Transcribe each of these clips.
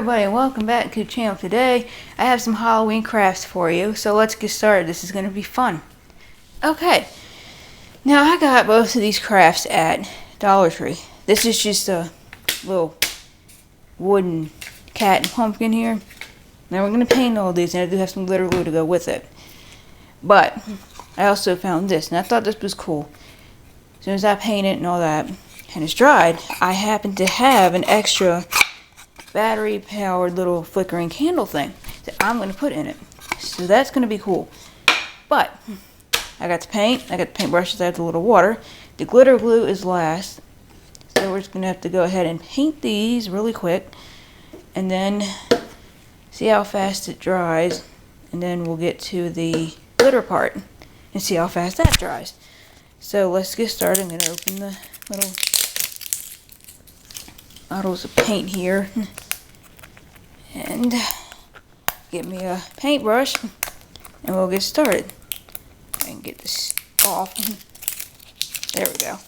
everybody, and welcome back to the channel. Today I have some Halloween crafts for you, so let's get started. This is going to be fun. Okay, now I got both of these crafts at Dollar Tree. This is just a little wooden cat and pumpkin here. Now we're going to paint all these, and I do have some glitter glue to go with it. But I also found this, and I thought this was cool. As soon as I paint it and all that, and it's dried, I happen to have an extra battery powered little flickering candle thing that I'm going to put in it. So that's going to be cool. But I got the paint, I got the paintbrushes, I have the little water. The glitter glue is last. So we're just going to have to go ahead and paint these really quick. And then see how fast it dries. And then we'll get to the glitter part and see how fast that dries. So let's get started. I'm going to open the little bottles of paint here and get me a paintbrush and we'll get started. I can get this off. There we go.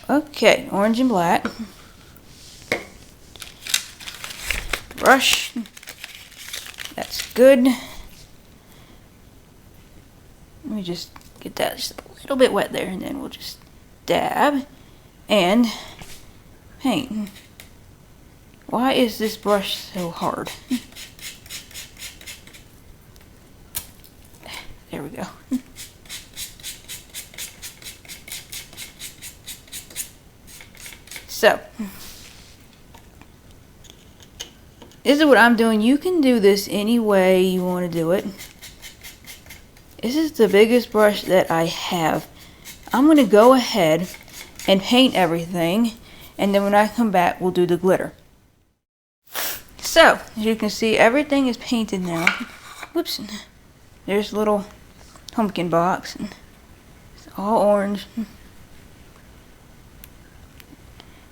Okay, orange and black. Brush. That's good. Let me just get that just a little bit wet there, and then we'll just dab and paint. Why is this brush so hard? There we go. So this is what I'm doing. You can do this any way you want to do it. This is the biggest brush that I have. I'm going to go ahead and paint everything, and then when I come back we'll do the glitter. So, as you can see, everything is painted now. Whoops. There's a little pumpkin box. It's all orange.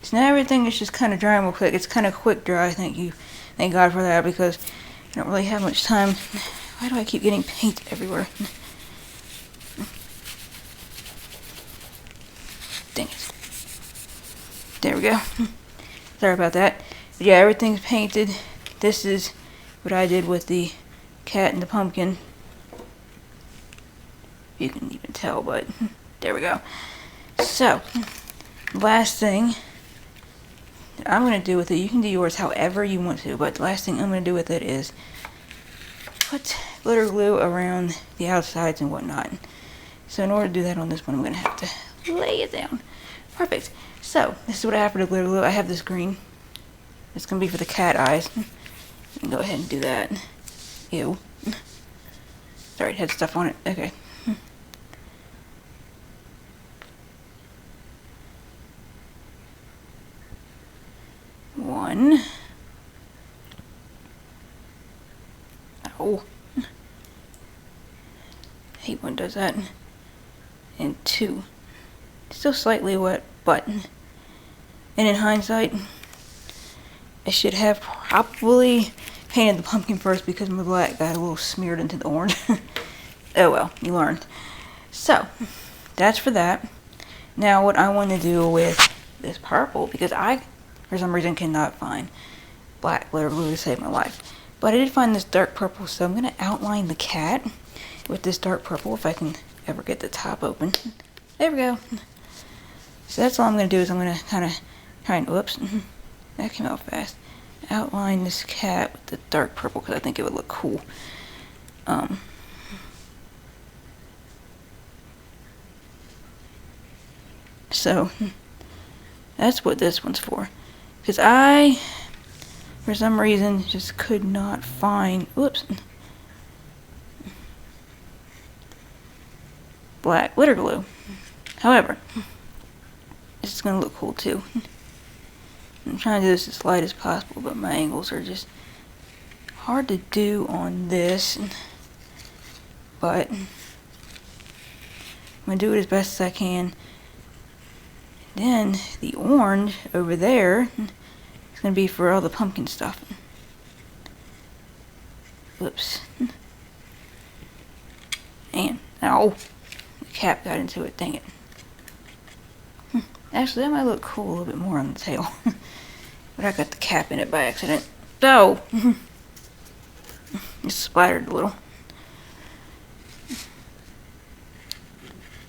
So now everything is just kind of drying real quick. It's kind of quick dry, thank God for that, because I don't really have much time. Why do I keep getting paint everywhere? Dang it. There we go. Sorry about that. But yeah, everything's painted. This is what I did with the cat and the pumpkin. You can even tell, but there we go. So, last thing I'm going to do with it, you can do yours however you want to, but the last thing I'm going to do with it is put glitter glue around the outsides and whatnot. So in order to do that on this one, I'm going to have to lay it down. Perfect. So, this is what I have for the glitter glue. I have this green. It's going to be for the cat eyes. You can go ahead and do that. Ew. Sorry, it had stuff on it. Okay. One. Oh. I hate when it does that. And two. Still slightly wet, but, and in hindsight, I should have probably painted the pumpkin first because my black got a little smeared into the orange. Oh well, you learned. So, that's for that. Now what I want to do with this purple, because I, for some reason, cannot find black glitter glue to save my life. But I did find this dark purple, so I'm going to outline the cat with this dark purple if I can ever get the top open. There we go. So that's all I'm going to do is I'm going to kind of try and, whoops, that came out fast. Outline this cat with the dark purple because I think it would look cool. So that's what this one's for. Because I, for some reason, just could not find, whoops, black glitter glue. However, this is going to look cool too. I'm trying to do this as light as possible, but my angles are just hard to do on this. But I'm going to do it as best as I can. Then the orange over there is going to be for all the pumpkin stuff. Whoops. And, ow, the cap got into it, dang it. Actually, that might look cool a little bit more on the tail. But I got the cap in it by accident. Oh! It splattered a little.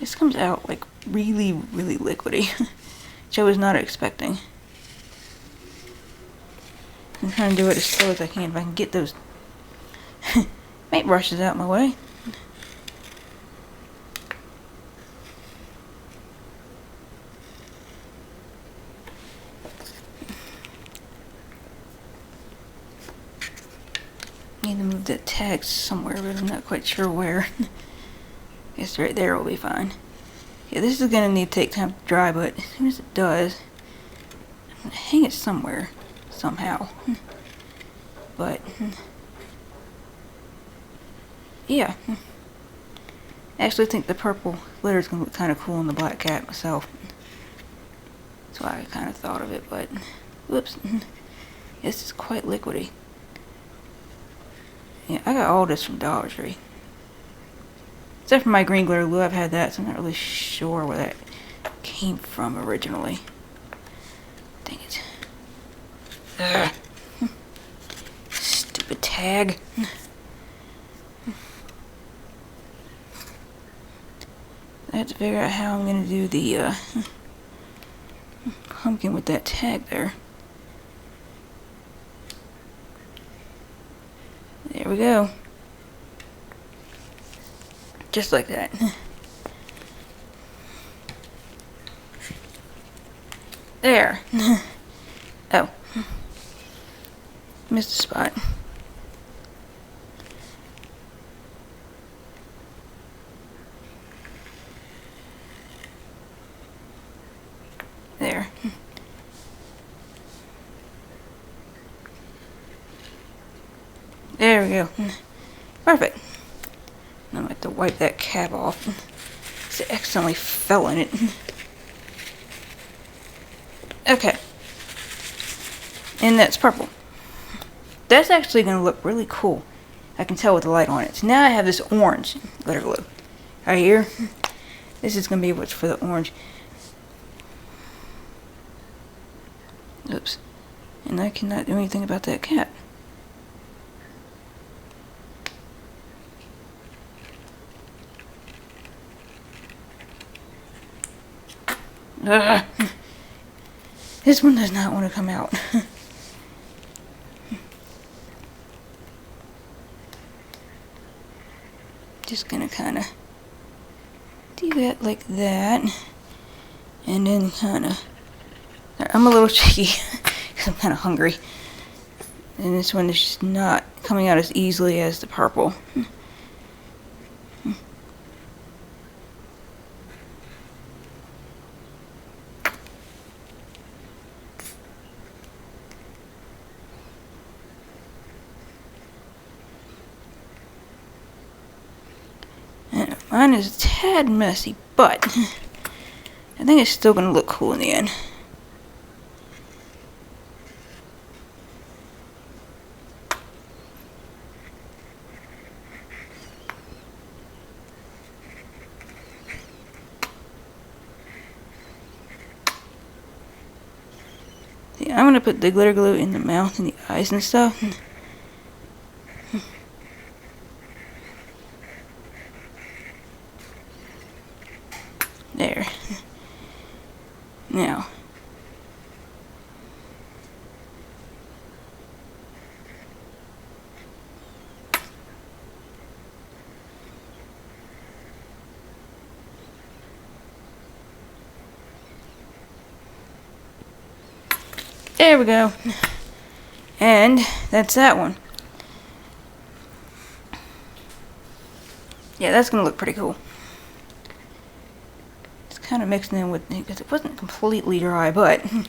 This comes out like really, really liquidy, which I was not expecting. I'm trying to do it as slow as I can if I can get those paint brushes out my way. Need to move that tag somewhere, but I'm not quite sure where. Guess right there will be fine. Yeah, this is gonna need to take time to dry, but as soon as it does, I'm gonna hang it somewhere, somehow. But yeah, I actually think the purple glitter is gonna look kind of cool on the black cat myself. That's why I kind of thought of it, but whoops, this is quite liquidy. Yeah, I got all this from Dollar Tree. Except for my green glitter glue, I've had that, so I'm not really sure where that came from originally. Dang it. Ugh. Stupid tag. I have to figure out how I'm gonna do the pumpkin with that tag there. There we go. Just like that. There. Oh. Missed a spot. There. There we go. Perfect. I'm gonna have to wipe that cap off. It accidentally fell in it. Okay. And that's purple. That's actually gonna look really cool. I can tell with the light on it. So now I have this orange glitter glue. Right here. This is gonna be what's for the orange. Oops. And I cannot do anything about that cat. Ugh. This one does not want to come out. Just gonna kind of do that like that, and then kind of. I'm a little shaky because I'm kind of hungry, and this one is just not coming out as easily as the purple. Mine is a tad messy, but I think it's still going to look cool in the end. See, I'm going to put the glitter glue in the mouth and the eyes and stuff. There. Now. There we go. And that's that one. Yeah, that's gonna look pretty cool. Kind of mixing in with it because it wasn't completely dry, but and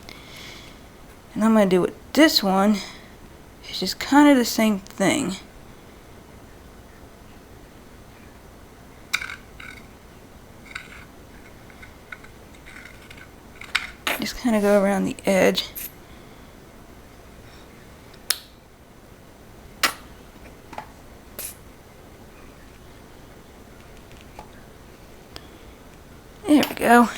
I'm gonna do with this one. It's just kind of the same thing. Just kind of go around the edge. There we go.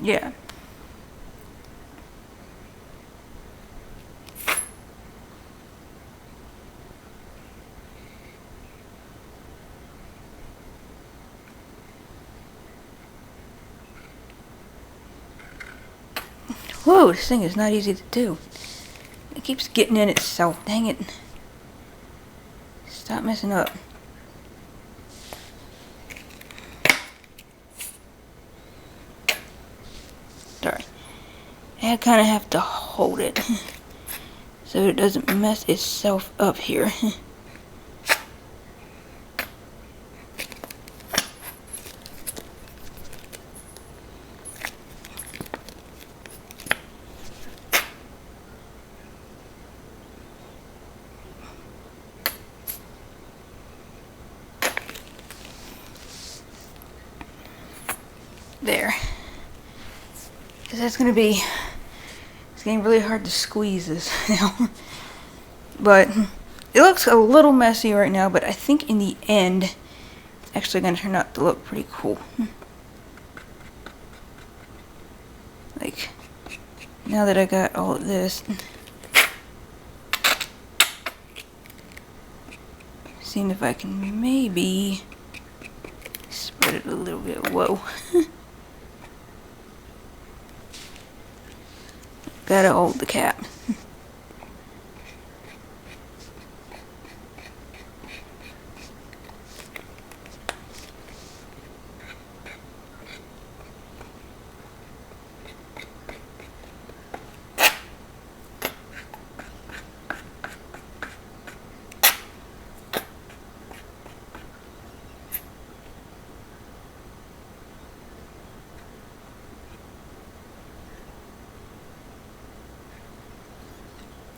Yeah. Whoa, this thing is not easy to do. It keeps getting in itself. Dang it. Stop messing up. Sorry. I kind of have to hold it so it doesn't mess itself up here. There. Because that's going to be... It's getting really hard to squeeze this now. But it looks a little messy right now, but I think in the end, it's actually going to turn out to look pretty cool. Like, now that I got all of this, seeing if I can maybe spread it a little bit. Whoa. Gotta hold the cap.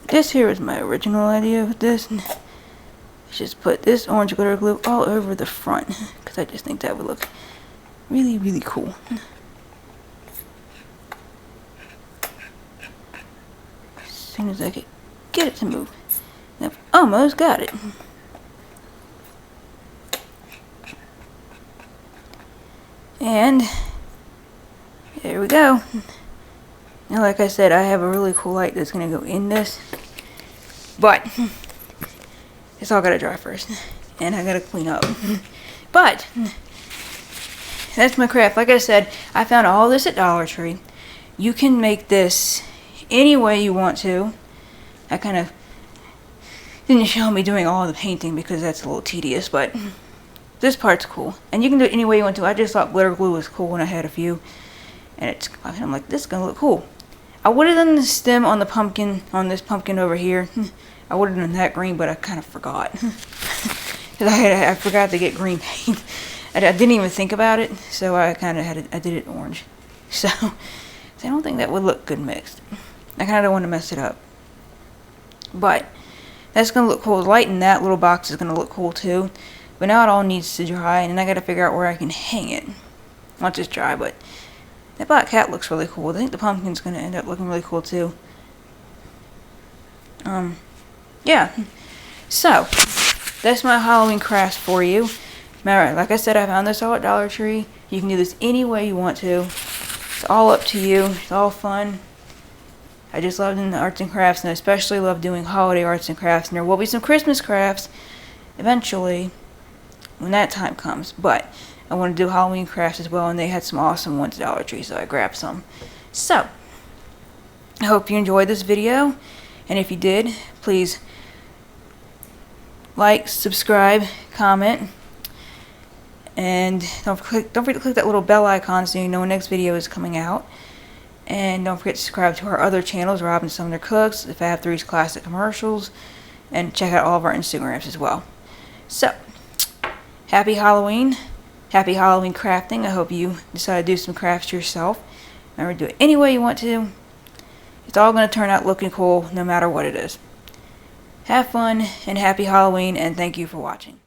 This here is my original idea with this. Just put this orange glitter glue all over the front because I just think that would look really, really cool. As soon as I could get it to move. I've almost got it. And there we go. Now, like I said, I have a really cool light that's going to go in this. But it's all got to dry first. And I got to clean up. But that's my craft. Like I said, I found all this at Dollar Tree. You can make this any way you want to. I kind of didn't show me doing all the painting because that's a little tedious. But this part's cool. And you can do it any way you want to. I just thought glitter glue was cool when I had a few. And I'm like, this is going to look cool. I would have done the stem on the pumpkin, on this pumpkin over here. I would have done that green, but I kind of forgot. Because I forgot to get green paint. I didn't even think about it, so I kind of I did it orange. So I don't think that would look good mixed. I kind of don't want to mess it up. But that's going to look cool. The light in that little box is going to look cool too. But now it all needs to dry, and then I got to figure out where I can hang it. Not just dry, but that black cat looks really cool. I think the pumpkin's going to end up looking really cool too. Yeah. So, that's my Halloween crafts for you. Now, like I said, I found this all at Dollar Tree. You can do this any way you want to. It's all up to you. It's all fun. I just love doing the arts and crafts, and I especially love doing holiday arts and crafts. And there will be some Christmas crafts eventually when that time comes. But I want to do Halloween crafts as well, and they had some awesome ones at Dollar Tree, so I grabbed some. So, I hope you enjoyed this video, and if you did, please like, subscribe, comment, and don't forget to click that little bell icon so you know when next video is coming out. And don't forget to subscribe to our other channels, Rob and Sumner Cooks, the Fab 3's Classic Commercials, and check out all of our Instagrams as well. So, happy Halloween. Happy Halloween crafting. I hope you decide to do some crafts yourself. Remember, do it any way you want to. It's all going to turn out looking cool no matter what it is. Have fun and happy Halloween, and thank you for watching.